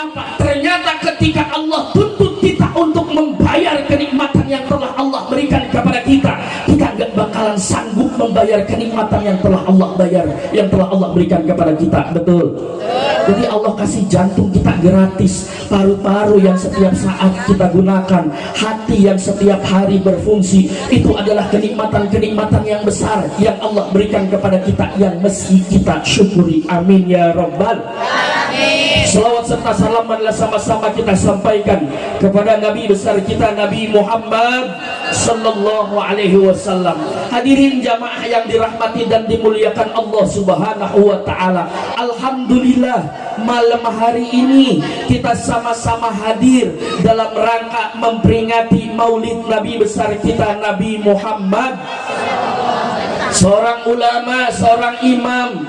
apa? Ternyata ketika Allah tuntut kita untuk membayar kenikmatan yang telah Allah berikan kepada kita, kita nggak bakalan sanggup membayar kenikmatan yang telah Allah berikan kepada kita. Betul. Jadi Allah kasih jantung kita gratis, paru-paru yang setiap saat kita gunakan, hati yang setiap hari berfungsi, itu adalah kenikmatan-kenikmatan yang besar yang Allah berikan kepada kita, yang mesti kita syukuri. Amin ya Rabbal Alamin. Selawat serta salam adalah sama-sama kita sampaikan kepada Nabi besar kita, Nabi Muhammad Sallallahu Alaihi Wasallam. Hadirin jamaah yang dirahmati dan dimuliakan Allah Subhanahu Wa Taala. Alhamdulillah, malam hari ini kita sama-sama hadir dalam rangka memperingati Maulid Nabi besar kita, Nabi Muhammad. Seorang ulama, seorang imam,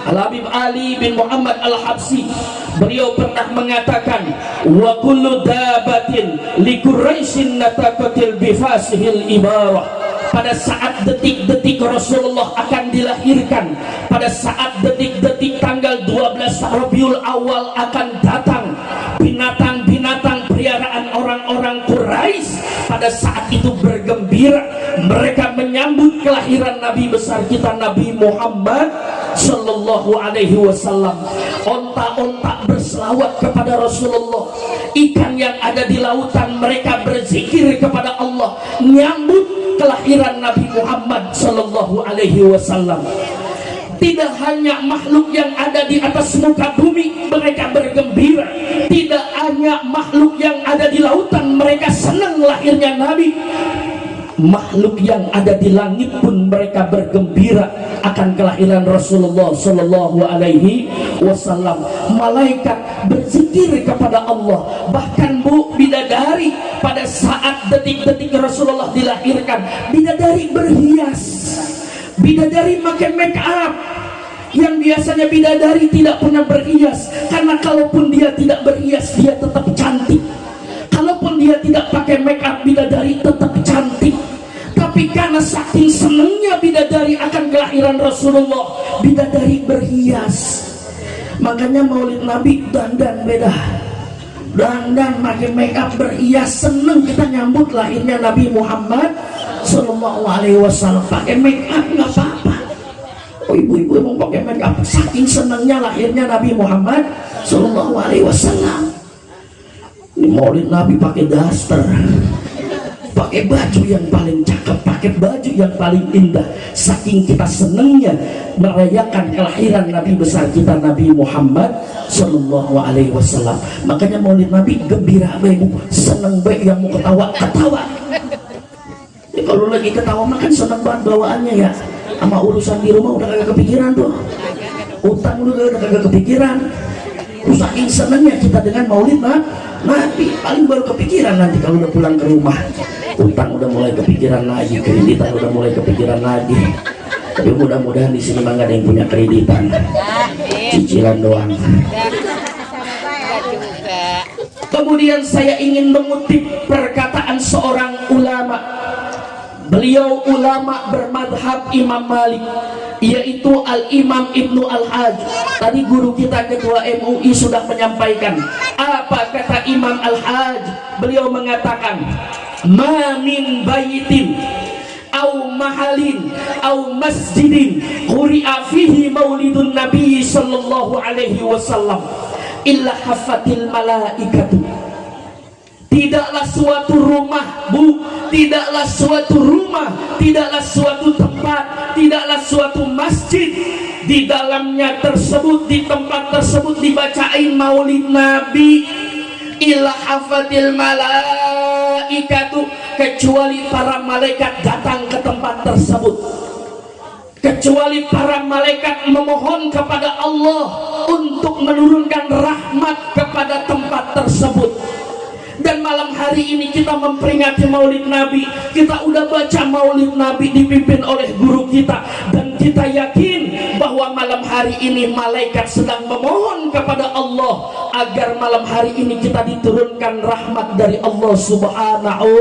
Al-Habib Ali bin Muhammad Al-Habsyi, beliau pernah mengatakan, wa kullu dabatin li Quraisyin nataqatil bifasihil ibarah. Pada saat detik-detik Rasulullah akan dilahirkan, pada saat detik-detik tanggal 12 Rabiul Awal akan datang, binatang-binatang peliharaan orang-orang Quraisy pada saat itu bergembira. Mereka menyambut kelahiran Nabi besar kita, Nabi Muhammad Sallallahu Alaihi Wasallam. Onta-onta berselawat kepada Rasulullah, ikan yang ada di lautan mereka berzikir kepada Allah, nyambut kelahiran Nabi Muhammad Sallallahu Alaihi Wasallam. Tidak hanya makhluk yang ada di atas muka bumi mereka bergembira, tidak hanya makhluk yang ada di lautan mereka senang lahirnya Nabi, makhluk yang ada di langit pun mereka bergembira akan kelahiran Rasulullah Sallallahu Alaihi Wasallam. Malaikat berzikir kepada Allah. Bahkan Bu, bidadari pada saat detik-detik Rasulullah dilahirkan, bidadari berhias, bidadari pakai make up. Yang biasanya bidadari tidak pernah berhias, karena kalaupun dia tidak berhias dia tetap cantik. Kalaupun dia tidak pakai make up, bidadari tetap cantik. Tapi karena saking senangnya bidadari akan kelahiran Rasulullah, bidadari berhias. Makanya Maulid Nabi dandan beda, dandan pakai make up berhias, seneng kita nyambut lahirnya Nabi Muhammad Sallallahu Alaihi Wasallam. Pakai make up nggak apa-apa. Oh, ibu-ibu emang pakai make up, saking senangnya lahirnya Nabi Muhammad Sallallahu Alaihi Wasallam. Ini Maulid Nabi pakai daster, pakai baju yang paling cakep, pakai baju yang paling indah, saking kita senangnya merayakan kelahiran Nabi besar kita, Nabi Muhammad Sallallahu Alaihi Wasallam. Makanya Maulid Nabi gembira bae, seneng bae, yang mau ketawa ketawa. Ya, kalau lagi ketawa makan seneng banget bawaannya ya. Sama urusan di rumah udah kagak kepikiran tuh, utang udah kagak kepikiran. Saking senengnya kita dengan Maulid Nabi, paling baru kepikiran nanti kalau udah pulang ke rumah. Utang udah mulai kepikiran lagi, kreditan udah mulai kepikiran lagi. Tapi mudah-mudahan di sini nggak ada yang punya kreditan, cicilan doang. Kemudian saya ingin mengutip perkataan seorang ulama. Beliau ulama bermadhab Imam Malik, yaitu Al-Imam Ibnu Al-Hajj. Tadi guru kita ketua MUI sudah menyampaikan. Apa kata Imam Al-Hajj? Beliau mengatakan, ma min baitin au mahalin au masjidin quri'a fihi maulidun nabi sallallahu alaihi wasallam illa hafatil malaikatu. Tidaklah suatu rumah, Bu, tidaklah suatu rumah, tidaklah suatu tempat, tidaklah suatu masjid di dalamnya tersebut, di tempat tersebut dibacain Maulid Nabi, illa hafatil malaikatu, kecuali para malaikat datang ke tempat tersebut, kecuali para malaikat memohon kepada Allah untuk menurunkan rahmat kepada tempat tersebut. Dan malam hari ini kita memperingati Maulid Nabi, kita udah baca Maulid Nabi dipimpin oleh guru kita, dan kita yakin bahwa malam hari ini malaikat sedang memohon kepada Allah agar malam hari ini kita diturunkan rahmat dari Allah Subhanahu.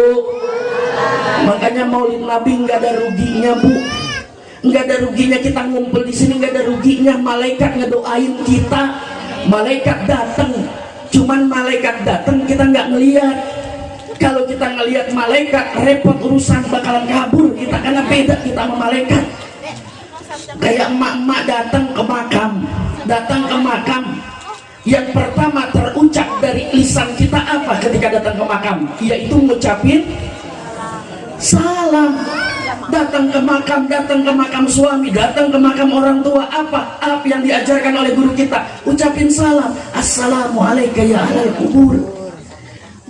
Makanya Maulid Nabi nggak ada ruginya, Bu, nggak ada ruginya kita ngumpul di sini, nggak ada ruginya malaikat ngedoain kita, malaikat datang. cuman malaikat datang kita nggak ngelihat. Kalau kita ngelihat malaikat repot urusan, bakalan kabur kita, karena beda kita sama malaikat. Kayak emak-emak datang ke makam, yang pertama terucap dari lisan kita apa ketika datang ke makam? Yaitu ngucapin salam. Datang ke makam suami, datang ke makam orang tua, apa yang diajarkan oleh guru kita? Ucapin salam, assalamualaikum ya ahli kubur.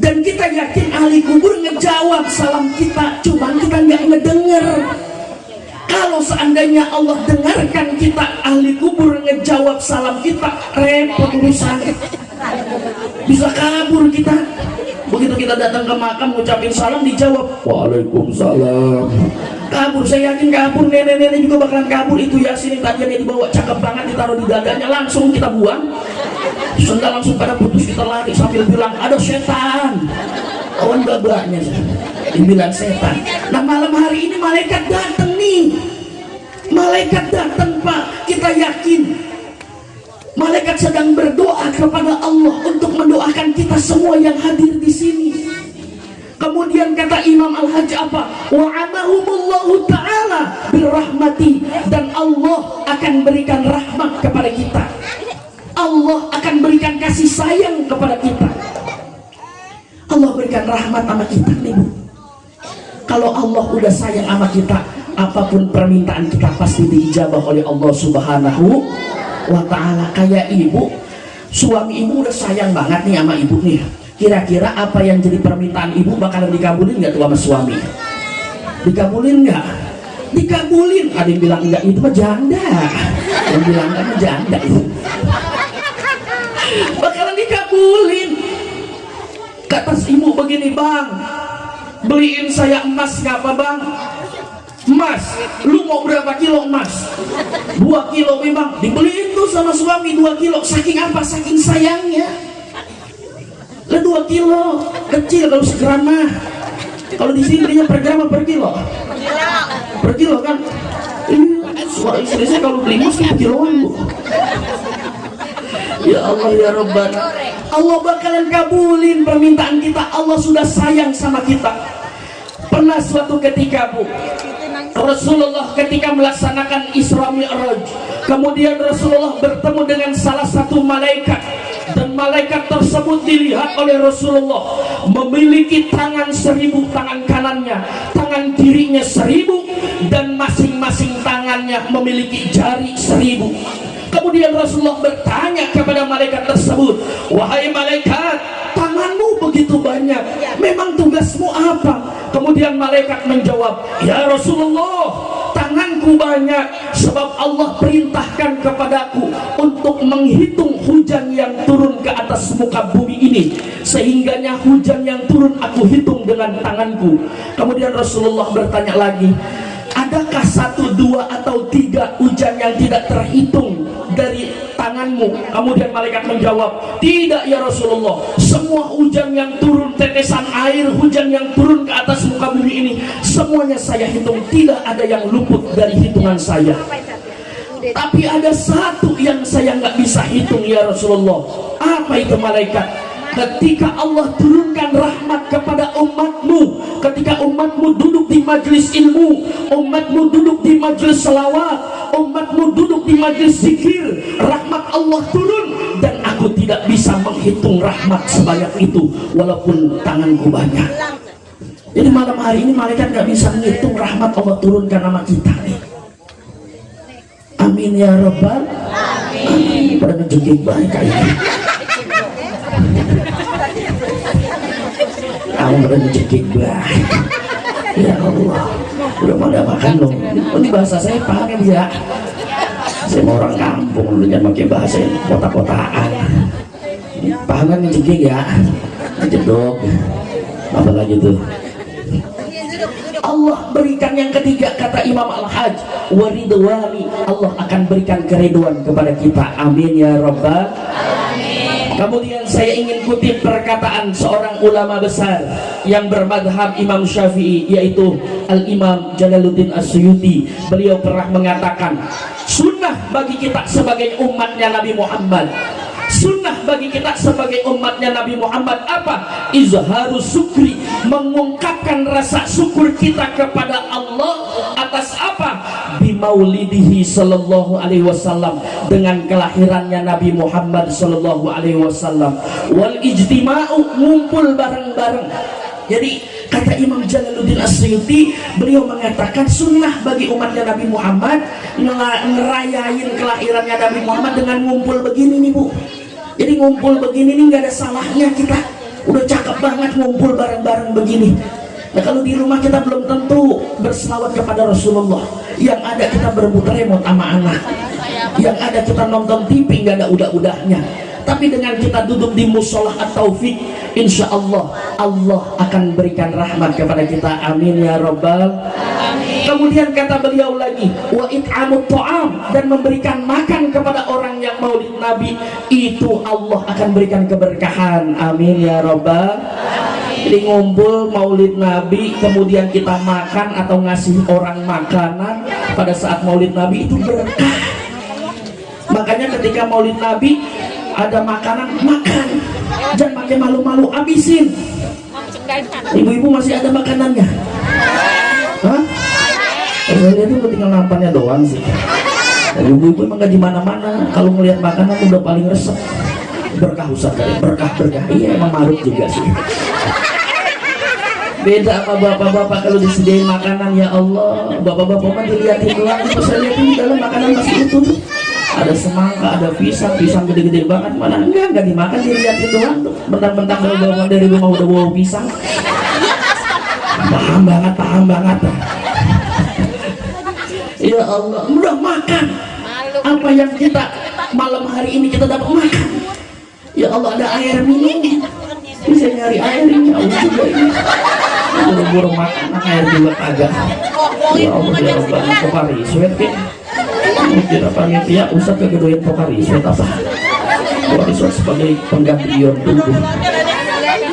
Dan kita yakin ahli kubur ngejawab salam kita, cuman kita nggak ngedenger. Kalau seandainya Allah dengarkan kita, ahli kubur ngejawab salam kita, repot urusan, bisa kabur kita. Begitu kita datang ke makam ngucapin salam, dijawab waalaikumsalam, kabur. Saya yakin kabur, nenek-nenek juga bakalan kabur. Itu Yasin tadinya dibawa cakep banget, ditaruh di dadanya, langsung kita buang. Sendal langsung pada putus, kita lari sambil bilang ada setan. Kawan babanya dibilang setan. Nah malam hari ini malaikat datang nih, malaikat datang Pak, kita yakin malaikat sedang berdoa kepada Allah untuk mendoakan kita semua yang hadir di sini. Kemudian kata Imam Al-Hajj apa? Wa'amahumullahu ta'ala birrahmati, dan Allah akan berikan rahmat kepada kita. Allah akan berikan kasih sayang kepada kita. Allah berikan rahmat sama kita nih Bu. Kalau Allah udah sayang sama kita, apapun permintaan kita pasti diijabah oleh Allah Subhanahu wa ta'ala. Kayak ibu, suami ibu udah sayang banget nih sama ibu nih, kira-kira apa yang jadi permintaan ibu bakalan dikabulin nggak tuh sama suami? Dikabulin nggak? Dikabulin. Ada yang bilang enggak, itu mah janda. Yang bilang enggak mah janda itu. Bakalan dikabulin. Kata ibu begini, bang, beliin saya emas nggak apa bang? Emas, lu mau berapa kilo emas? 2 kilo memang. Dibeliin tuh sama suami 2 kilo. Saking apa? Saking sayangnya. Lah 2 kilo kecil kalau segram mah. Kalau di sini belinya per gram per kilo? Per kilo kan? Suara istri saya kalau beli emas kan kiloan Bu. Ya Allah ya Rabbana, Allah bakalan kabulin permintaan kita. Allah sudah sayang sama kita. Pernah suatu ketika Bu, Rasulullah ketika melaksanakan Isra Mi'raj, kemudian Rasulullah bertemu dengan salah satu malaikat, dan malaikat tersebut dilihat oleh Rasulullah memiliki tangan 1000, tangan kanannya, tangan kirinya 1000, dan masing-masing tangannya memiliki jari 1000. Kemudian Rasulullah bertanya kepada malaikat tersebut, wahai malaikat, tanganmu begitu banyak, memang tugasmu apa? Kemudian malaikat menjawab, ya Rasulullah, tanganku banyak sebab Allah perintahkan kepadaku untuk menghitung hujan yang turun ke atas muka bumi ini, sehingganya hujan yang turun aku hitung dengan tanganku. Kemudian Rasulullah bertanya lagi, adakah 1, 2, atau 3 hujan yang tidak terhitung dari tanganmu? Kemudian malaikat menjawab, tidak ya Rasulullah, semua hujan yang turun, tetesan air hujan yang turun ke atas muka bumi ini, semuanya saya hitung, tidak ada yang luput dari hitungan saya. Tapi ada satu yang saya nggak bisa hitung ya Rasulullah. Apa itu malaikat? Ketika Allah turunkan rahmat kepada umatmu, ketika umatmu duduk di majelis ilmu, umatmu duduk di majelis selawat, umatmu duduk di majelis zikir, rahmat Allah turun, dan aku tidak bisa menghitung rahmat sebanyak itu walaupun tanganku banyak. Jadi malam hari ini malaikat gak bisa menghitung rahmat Allah turunkan sama kita nih. Amin ya Rabbal Amin. Pada ngejengking baik kayaknya. Kamu udah ngejekik baik. Ya Allah, udah pada makan dong. Ini bahasa saya paham ya. Saya mau orang kampung, lu jangan pakai bahasa kota-kotaan. Paham kan ngejekik ya? Ngejedok. Apa lagi tuh? Allah berikan yang ketiga, kata Imam Al-Hajj, waridwani, Allah akan berikan keriduan kepada kita. Amin ya Rabbal Amin. Kemudian saya ingin kutip perkataan seorang ulama besar yang bermadhab Imam Syafi'i, yaitu Al-Imam Jalaluddin As-Suyuti. Beliau pernah mengatakan, sunnah bagi kita sebagai umatnya Nabi Muhammad Sunnah bagi kita sebagai umatnya Nabi Muhammad apa? Izharus syukri, mengungkapkan rasa syukur kita kepada Allah atas apa? Bimaulidihi sallallahu alaihi wasallam, dengan kelahirannya Nabi Muhammad sallallahu alaihi wasallam. Wal ijtima'u, ngumpul bareng-bareng. Jadi kata Imam Jalaluddin As-Suyuti, beliau mengatakan sunnah bagi umatnya Nabi Muhammad ngerayain kelahirannya Nabi Muhammad dengan ngumpul begini nih Bu. Jadi ngumpul begini nih nggak ada salahnya, kita udah cakep banget ngumpul bareng-bareng begini. Nah kalau di rumah kita belum tentu berselawat kepada Rasulullah, yang ada kita berebut remote sama anak, yang ada kita nonton TV nggak ada udah-udahnya. Tapi dengan kita duduk di musolah at-taufik, insya Allah Allah akan berikan rahmat kepada kita. Amin ya Rabbal. Amin. Kemudian kata beliau lagi, wa it'amut ta'am, dan memberikan makan kepada orang yang maulid Nabi, itu Allah akan berikan keberkahan. Amin ya Rabbal. Jadi ngumpul maulid Nabi, kemudian kita makan atau ngasih orang makanan pada saat maulid Nabi, itu berkah. Makanya ketika maulid Nabi ada makanan, makan, jangan pakai malu-malu, habisin. Ibu-ibu masih ada makanannya? Hah? Saya lihat tuh tinggal nampannya doang sih. Ibu-ibu emang gak di mana-mana, kalau ngelihat makanan udah paling resep. Berkah Ustaz, berkah. Iya emang marut juga sih. Beda sama bapak-bapak kalau disediain makanan, ya Allah, bapak-bapak mah dilihatin doang. Pas saya lihat di dalam makanan masih utuh tuh. Ada semangka, ada pisang gede-gede banget, mana enggak dimakan, dilihatin doang tuh. Bentar-bentar bawa dari rumah udah bawa pisang. Paham banget. Ya Allah, udah makan. Apa yang kita malam hari ini kita dapat makan. Ya Allah, ada air minum. Bisa nyari air ini, Allah juga ini. Buru-buru makan, air juga kagak. Ya Allah, ya Allah, Pokari, sweet kita panitia Ustaz kegedoyan Pokari, sweet apa? Pokari sebagai pengganti ion tubuh.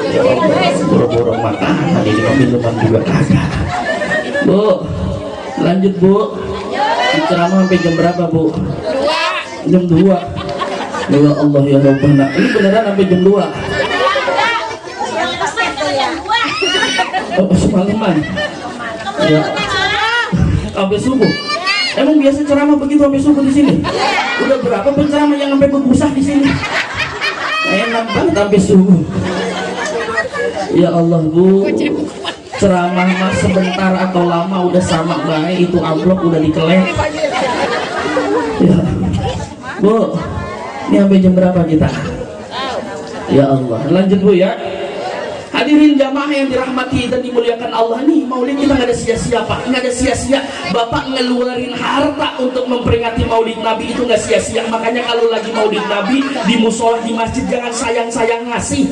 Ya Allah, buru-buru makan, hari ini minuman juga kagak. Bu, lanjut Bu. Ceramah sampai jam berapa Bu? Jam 2. Ya Allah ya Rabbana, ini beneran sampai jam 2? Oh, semalaman. Ya. Sampai subuh. Emang biasa ceramah begitu sampai subuh di sini? Udah berapa penceramah yang sampai berbusa di sini? Enak banget sampai subuh. Ya Allah Bu, ceramah mas sebentar atau lama udah sama baik, itu amplop udah dikelek. Ya. Bu, ini sampai jam berapa kita? Ya Allah, lanjut Bu ya. Hadirin jamaah yang dirahmati dan dimuliakan Allah, nih maulid kita nggak ada sia-sia Pak, nggak ada sia-sia. Bapak ngeluarin harta untuk memperingati maulid Nabi, itu nggak sia-sia. Makanya kalau lagi maulid Nabi di musola, di masjid, jangan sayang-sayang ngasih.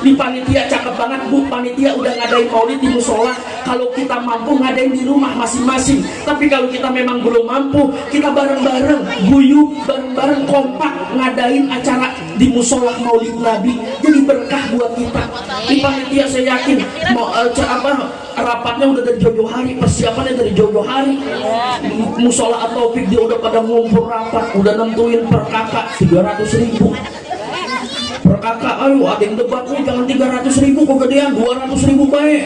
Di panitia cakep banget Bu, panitia udah ngadain maulid di musola. Kalau kita mampu ngadain di rumah masing-masing. Tapi kalau kita memang belum mampu, kita bareng-bareng guyup, bareng-bareng kompak ngadain acara di musola maulid Nabi. Jadi berkah buat kita. Di panitia saya yakin mau rapatnya udah dari jauh-jauh hari, persiapannya dari jauh-jauh hari. Musola atau Taufik dia udah pada ngumpul rapat, udah nentuin per kakak 300.000 per kakak. Ayo ada yang debat nih, jangan 300.000 kegedean, 200.000 baik.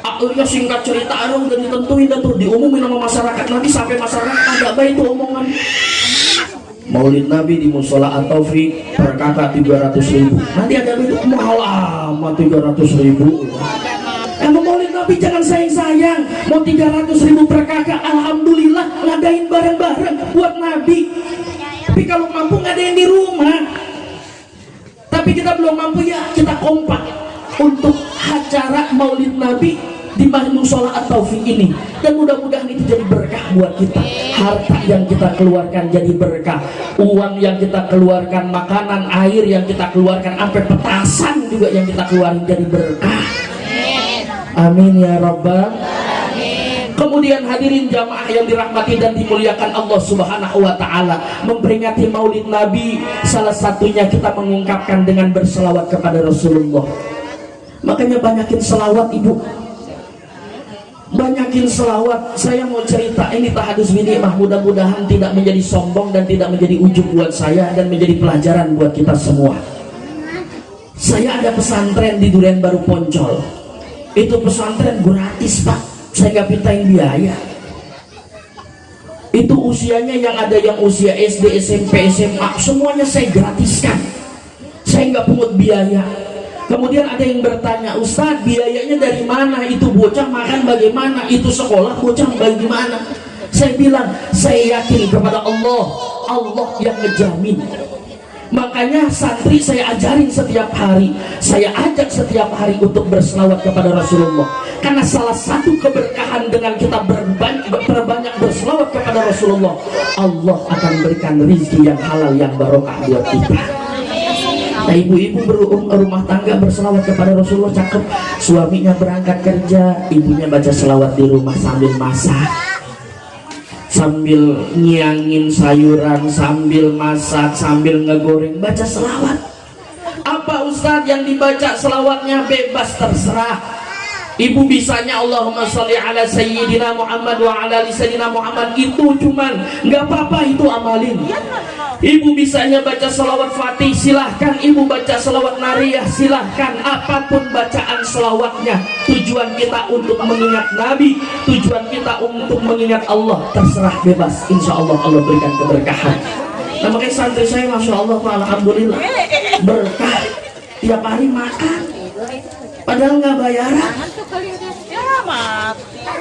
Akhirnya singkat cerita udah ditentuin dan tuh diumumin sama masyarakat. Nanti sampai masyarakat agak baik tuh omongan. Maulid Nabi di musola at-Taufik per kakak 300.000. Nanti ada itu mahal amat 300.000. Emang maulid Nabi jangan sayang-sayang. Mau 300.000 per kakak, alhamdulillah ngadain bareng-bareng buat Nabi. Tapi kalau mampu ngadain di rumah. Tapi kita belum mampu, ya kita kompak untuk acara maulid Nabi di musola at-Taufik ini. Dan mudah-mudahan itu jadi berkah buat kita. Harta yang kita keluarkan jadi berkah, uang yang kita keluarkan, makanan, air yang kita keluarkan, sampai petasan juga yang kita keluarin jadi berkah. Amin ya Rabbal. Kemudian hadirin jamaah yang dirahmati dan dimuliakan Allah Subhanahu wa taala, memperingati Maulid Nabi salah satunya kita mengungkapkan dengan berselawat kepada Rasulullah. Makanya banyakin selawat Ibu. banyakin selawat. Saya mau cerita ini tahadus binikmah, mudah-mudahan tidak menjadi sombong dan tidak menjadi ujub buat saya dan menjadi pelajaran buat kita semua. Saya ada pesantren di Duren Baru Poncol. Itu pesantren gratis Pak, saya nggak mintain biaya. Itu usianya yang ada yang usia SD, SMP, SMA, semuanya saya gratiskan. Saya nggak pungut biaya. Kemudian ada yang bertanya, Ustadz biayanya dari mana? Itu bocah makan bagaimana? Itu sekolah bocah bagaimana? Saya bilang, saya yakin kepada Allah, Allah yang ngejamin. Makanya santri saya ajarin setiap hari, saya ajak setiap hari untuk berselawat kepada Rasulullah. Karena salah satu keberkahan dengan kita berbanyak berselawat kepada Rasulullah, Allah akan berikan rezeki yang halal, yang barokah buat kita. Nah, ibu-ibu berumah tangga berselawat kepada Rasulullah cakep. Suaminya berangkat kerja, ibunya baca selawat di rumah sambil masak, sambil nyiangin sayuran, sambil masak, sambil ngegoreng, baca selawat. Apa Ustadz yang dibaca selawatnya? Bebas, terserah. Ibu bisanya Allahumma sholli ala sayyidina Muhammad wa ala ali sayyidina Muhammad, itu cuman nggak apa-apa, itu amalin. Ibu bisanya baca selawat Fatih, silahkan. Ibu baca selawat Nariyah, silahkan. Apapun bacaan selawatnya, tujuan kita untuk mengingat Nabi, tujuan kita untuk mengingat Allah, terserah, bebas. Insya Allah Allah berikan keberkahan. Nah, makanya santri saya Masya Allah, alhamdulillah berkah, tiap hari makan padahal nggak bayaran.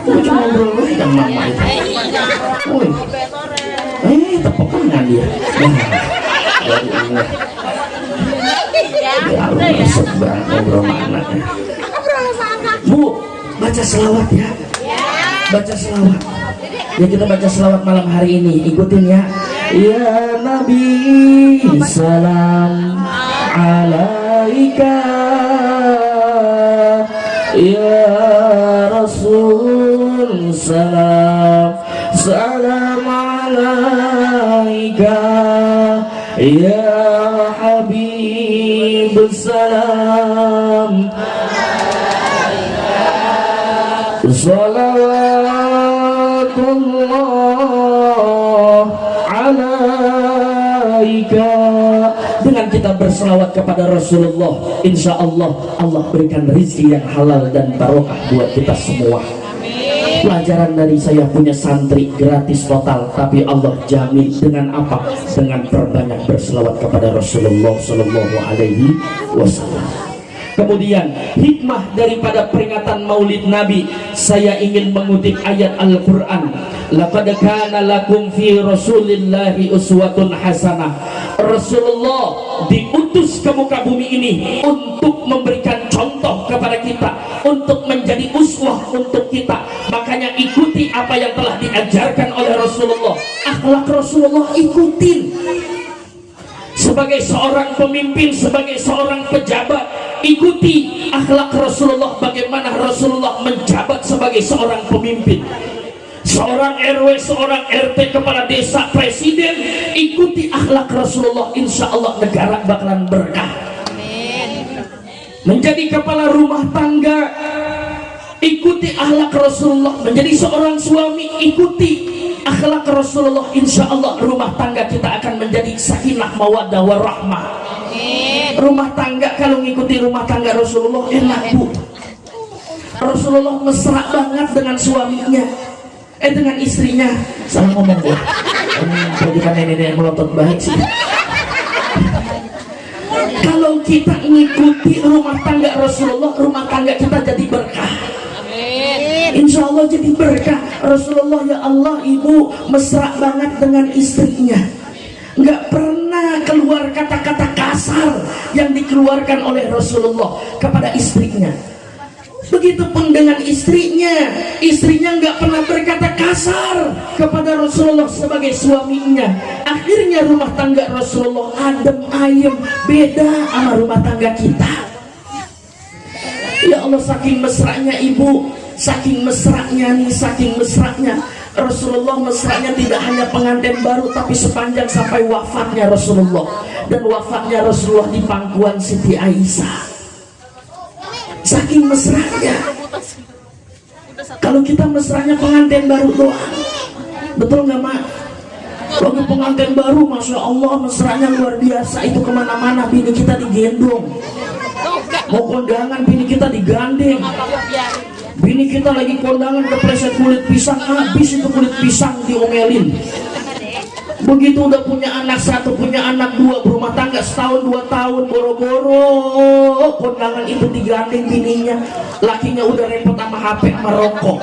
Gue cuma ngobrol dengan mama itu. Tepuk tangan dia. Ya Allah, sebang ngobrol sama anaknya. Bu, baca selawat ya. Baca selawat. Ya, kita baca selawat malam hari ini. Ikutin ya. Ya Nabi, salam alaika. Ya Rasul, salam alaika. Ya Habib, salam alaika. Salawatullah alaika. Dengan kita berselawat kepada Rasulullah, insya Allah Allah berikan rezeki yang halal dan barokah buat kita semua. Pelajaran dari saya punya santri gratis total, tapi Allah jamin dengan apa? Dengan perbanyak berselawat kepada Rasulullah Sallallahu Alaihi Wasallam. Kemudian hikmah daripada peringatan Maulid Nabi, saya ingin mengutip ayat Al-Quran. Laqad kana lakum fi Rasulillahi uswatun hasanah. Rasulullah diutus ke muka bumi ini untuk memberikan contoh kepada kita, untuk menjadi uswah untuk kita. Makanya ikuti apa yang telah diajarkan oleh Rasulullah. Akhlak Rasulullah ikutin. Sebagai seorang pemimpin, sebagai seorang pejabat, ikuti akhlak Rasulullah, bagaimana Rasulullah menjabat sebagai seorang pemimpin. Seorang RW, seorang RT, kepala desa, presiden, ikuti akhlak Rasulullah, insya Allah negara bakalan berkah. Menjadi kepala rumah tangga, ikuti akhlak Rasulullah. Menjadi seorang suami, ikuti akhlak Rasulullah, insya Allah rumah tangga kita akan menjadi sakinah mawaddah warahmah. Rumah tangga kalau ngikuti rumah tangga Rasulullah enak, Bu. Rasulullah mesra banget dengan suaminya, dengan istrinya. Salah ngomong, Bu. Bukan nenek-nenek melotot baik sih. Kalau kita ngikuti rumah tangga Rasulullah, rumah tangga kita jadi berkah. Insya Allah jadi berkah. Rasulullah, ya Allah, ibu mesra banget dengan istrinya, nggak pernah keluar kata-kata kasar yang dikeluarkan oleh Rasulullah kepada istrinya. Begitupun dengan istrinya, istrinya nggak pernah berkata kasar kepada Rasulullah sebagai suaminya. Akhirnya rumah tangga Rasulullah adem ayem, beda sama rumah tangga kita. Ya Allah, saking mesranya ibu, saking mesranya nih, saking mesranya Rasulullah. Mesranya tidak hanya pengantin baru, tapi sepanjang sampai wafatnya Rasulullah. Dan wafatnya Rasulullah di pangkuan Siti Aisyah. Saking mesranya. Kalau kita mesranya pengantin baru doang, betul nggak Mak? Waktu pengantin baru, masya Allah mesranya luar biasa. Itu kemana-mana bini kita digendong, mau kondangan bini kita digandeng. Bini kita lagi kondangan kepleset kulit pisang, habis itu kulit pisang diomelin. Begitu udah punya anak satu, punya anak dua, berumah tangga setahun 2 tahun, boro-boro kondangan itu digandeng bininya. Lakinya udah repot sama HP sama rokok.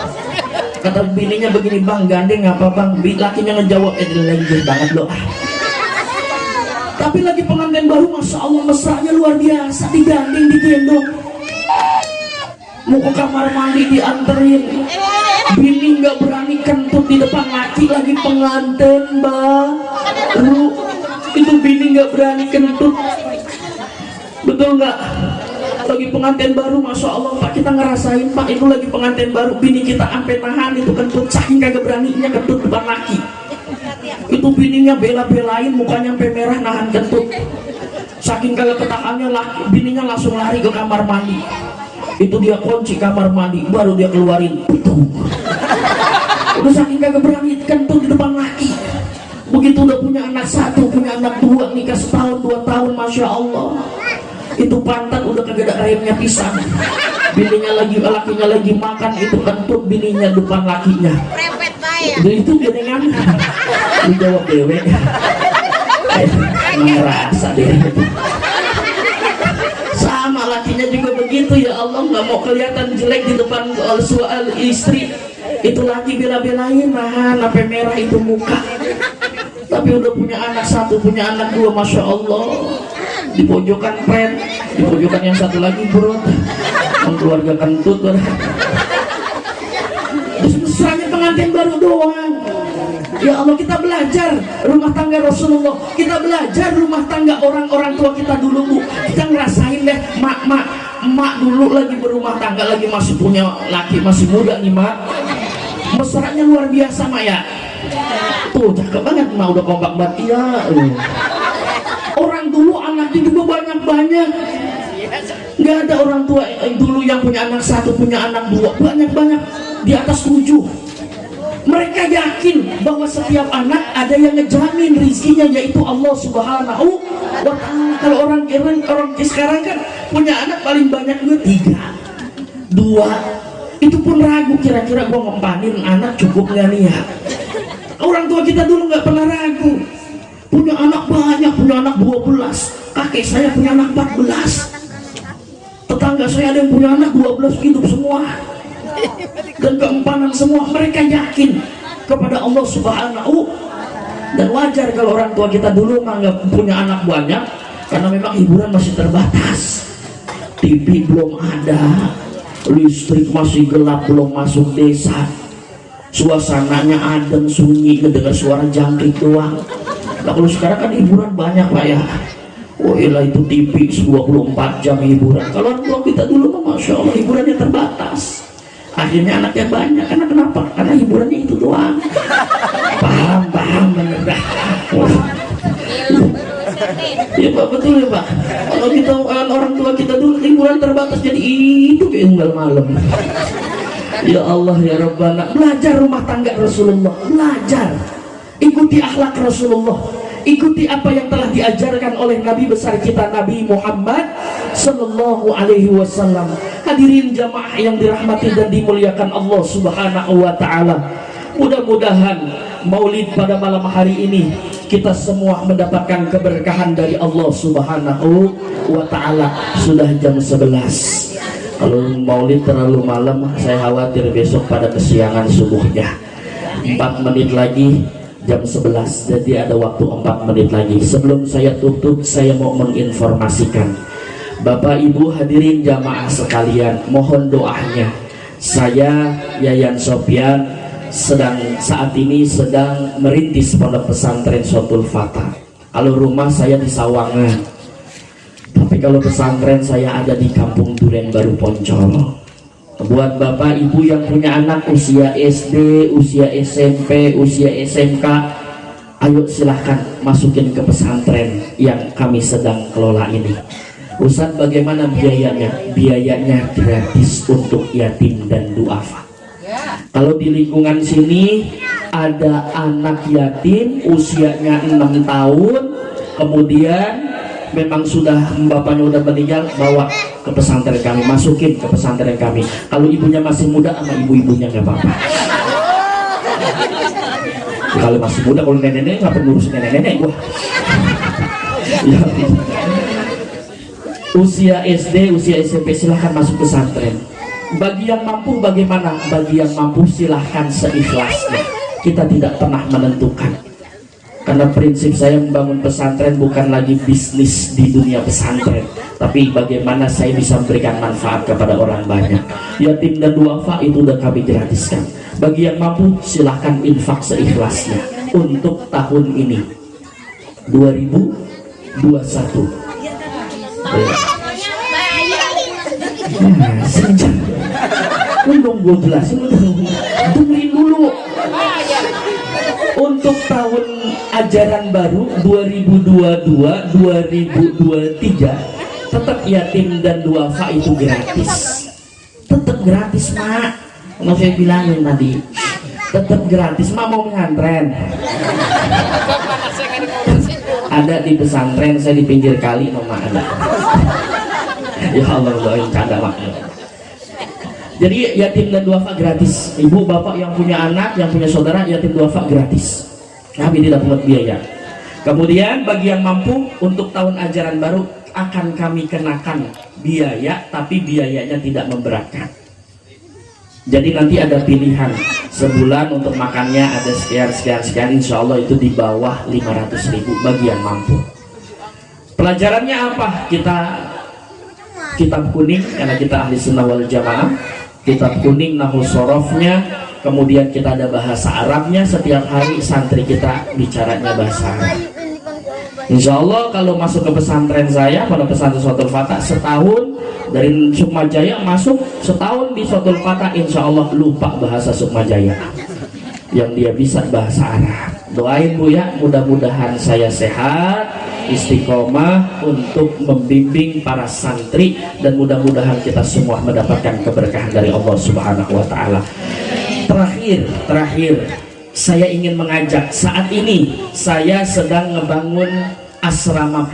Kata bininya begini, bang gandeng apa bang? Lakinya ngejawab, lanjut banget loh. Tapi lagi pengantin baru, masya Allah mesranya luar biasa, digandeng, digendong. Mau ke kamar mandi dianterin, bini nggak berani kentut di depan laki lagi pengantin baru. Itu bini nggak berani kentut, betul nggak? Lagi pengantin baru, masya Allah Pak, kita ngerasain Pak, itu lagi pengantin baru, bini kita sampai nahan itu kentut, saking kagak beraninya kentut depan laki. Itu bininya bela-belain, mukanya sampai merah nahan kentut, saking kagak ketahannya laki, bininya langsung lari ke kamar mandi. Itu dia kunci kamar mandi, baru dia keluarin betul. Udah saking kagak berani kentut di depan laki. Begitu udah punya anak satu, punya anak dua, nikah setahun 2 tahun, masya Allah. Itu pantat udah kagak ada remnya pisang. Bininya lagi, lakinya lagi makan, itu kentut bininya depan lakinya. Itu gedengan. Dijawab dewe. Ngerasa deh. Sama lakinya juga begitu, ya Allah, nggak mau kelihatan jelek di depan soal istri. Itu laki bela-belain nahan sampai merah itu muka. Tapi udah punya anak satu, punya anak dua, masya Allah. Di pojokan pen, di pojokan yang satu lagi bro, keluarga kentut. Mesranya pengantin baru doang. Ya Allah, kita belajar rumah tangga Rasulullah, kita belajar rumah tangga orang-orang tua kita dulu Bu. Kita ngerasain deh, mak dulu lagi berumah tangga, lagi masih punya laki, masih muda nih mak. Mesranya luar biasa mak ya. Tuh cakep banget mak, udah kompak banget. Iya. Orang dulu anaknya juga banyak-banyak. Nggak ada orang tua dulu yang punya anak satu, punya anak dua, banyak-banyak, di atas 7. Mereka yakin bahwa setiap anak ada yang ngejamin rizkinya, yaitu Allah Subhanahu wa Ta'ala. Kalau orang sekarang kan punya anak paling banyak 3, 2. Itu pun ragu, kira-kira gua ngempanin anak cukup nggak nih ya. Orang tua kita dulu nggak pernah ragu. Punya anak banyak, punya anak 12. Kakek saya punya anak 14. Tetangga saya ada yang punya anak 12, hidup semua dan keempanan semua. Mereka yakin kepada Allah Subhanahu. Dan wajar kalau orang tua kita dulu nggak punya anak banyak, karena memang hiburan masih terbatas. TV belum ada, listrik masih gelap, belum masuk desa, suasananya adem sunyi, kedengar suara jangkrik doang. Nah kalau sekarang kan hiburan banyak Pak ya. Oh ilah, itu TV 24 jam hiburan. Kalau orang tua kita dulu masya Allah hiburannya terbatas. Akhirnya anaknya banyak, karena kenapa? Karena hiburannya itu doang. Paham bener dah. Ya Pak, betul ya Pak. Kalau kita orang tua kita dulu hiburan terbatas, jadi itu kayak unggal malam. Ya Allah ya Rabbana, belajar rumah tangga Rasulullah, belajar, ikuti akhlak Rasulullah, ikuti apa yang telah diajarkan oleh Nabi besar kita Nabi Muhammad Sallallahu Alaihi Wasallam. Hadirin jamaah yang dirahmati dan dimuliakan Allah Subhanahu Wa Taala, mudah-mudahan Maulid pada malam hari ini kita semua mendapatkan keberkahan dari Allah Subhanahu Wa Taala. Sudah jam 11. Kalau Maulid terlalu malam, saya khawatir besok pada kesiangan subuhnya. 4 menit lagi jam 11, jadi ada waktu 4 menit lagi. Sebelum saya tutup, saya mau menginformasikan Bapak Ibu hadirin jamaah sekalian, mohon doanya. Saya Yayan Sofyan saat ini sedang merintis pondok pesantren Sotul Fatah. Kalau rumah saya di Sawangan, tapi kalau pesantren saya ada di Kampung Duren Baru Poncol. Buat Bapak Ibu yang punya anak usia SD, usia SMP, usia SMK, ayo silahkan masukin ke pesantren yang kami sedang kelola ini. Ustadz, bagaimana biayanya? Biayanya gratis untuk yatim dan duafa. Kalau di lingkungan sini ada anak yatim usianya 6 tahun, kemudian memang sudah bapaknya udah meninggal, bawa ke pesantren kami, masukin ke pesantren kami. Kalau ibunya masih muda sama ibu-ibunya nggak apa-apa. Kalau masih muda, kalau nenek-nenek nggak perlu urus nenek-nenek gua. Ya. Usia SD, usia SMP silahkan masuk pesantren. Bagi yang mampu bagaimana? Bagi yang mampu silahkan seikhlasnya. Kita tidak pernah menentukan. Karena prinsip saya membangun pesantren bukan lagi bisnis di dunia pesantren, tapi bagaimana saya bisa memberikan manfaat kepada orang banyak. Yatim dan duafa itu udah kami gratiskan. Bagi yang mampu silahkan infak seikhlasnya untuk tahun ini 2021. Nah, sejak belum gue jelasin, dengerin dulu. Untuk tahun ajaran baru 2022-2023 tetap yatim dan duafa itu gratis. Tetap gratis, Mak. Mau saya bilangin tadi, tetap gratis. Mak mau ngantren. Ada di pesantren saya di pinggir kali, Mama ada. Ya Allah, doain canda Mak. Jadi yatim dan duafa gratis. Ibu bapak yang punya anak, yang punya saudara yatim duafa gratis. Kami tidak pungut biaya. Kemudian bagi yang mampu untuk tahun ajaran baru akan kami kenakan biaya, tapi biayanya tidak memberatkan. Jadi nanti ada pilihan sebulan untuk makannya ada sekian, insya Allah itu di bawah 500.000 bagi yang mampu. Pelajarannya apa? Kita kitab kuning karena kita ahli sunnah wal jamaah, kitab kuning nahwu sorofnya, kemudian kita ada bahasa Arabnya, setiap hari santri kita bicaranya bahasa Arab. Insya Allah kalau masuk ke pesantren saya pada pesantren Suratul Fatah setahun dari Sukmajaya masuk setahun di Suratul Fatah, insya Allah lupa bahasa Sukmajaya, yang dia bisa bahasa Arab. Doain Bu ya, mudah-mudahan saya sehat, istiqomah untuk membimbing para santri, dan mudah-mudahan kita semua mendapatkan keberkahan dari Allah Subhanahu wa Ta'ala. Terakhir saya ingin mengajak, saat ini saya sedang ngebangun asrama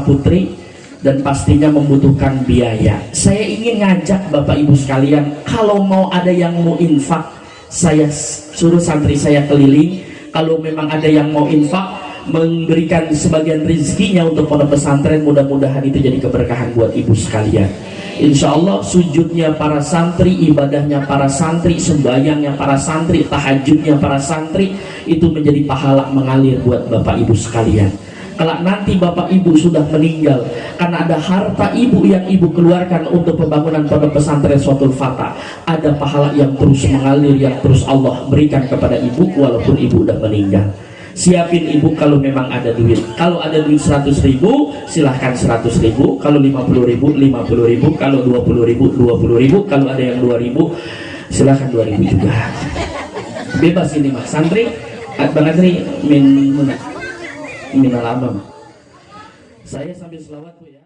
putri dan pastinya membutuhkan biaya. Saya ingin ngajak Bapak Ibu sekalian, kalau mau ada yang mau infak, saya suruh santri saya keliling. Kalau memang ada yang mau infak, memberikan sebagian rezekinya untuk pondok pesantren, mudah-mudahan itu jadi keberkahan buat ibu sekalian. Insya Allah sujudnya para santri, ibadahnya para santri, sembahyangnya para santri, tahajudnya para santri itu menjadi pahala mengalir buat Bapak Ibu sekalian. Kalau nanti Bapak Ibu sudah meninggal karena ada harta ibu yang ibu keluarkan untuk pembangunan pondok pesantren Suratul Fatah, ada pahala yang terus mengalir, yang terus Allah berikan kepada ibu walaupun ibu udah meninggal. Siapin ibu kalau memang ada duit. Kalau ada duit 100.000 silahkan 100.000, kalau 50.000 50.000, kalau 20.000 20.000, kalau ada yang 2.000 silahkan 2.000 juga. Bebas ini Mas santri. Bang Adri minal abam. Saya sambil selawat Bu ya.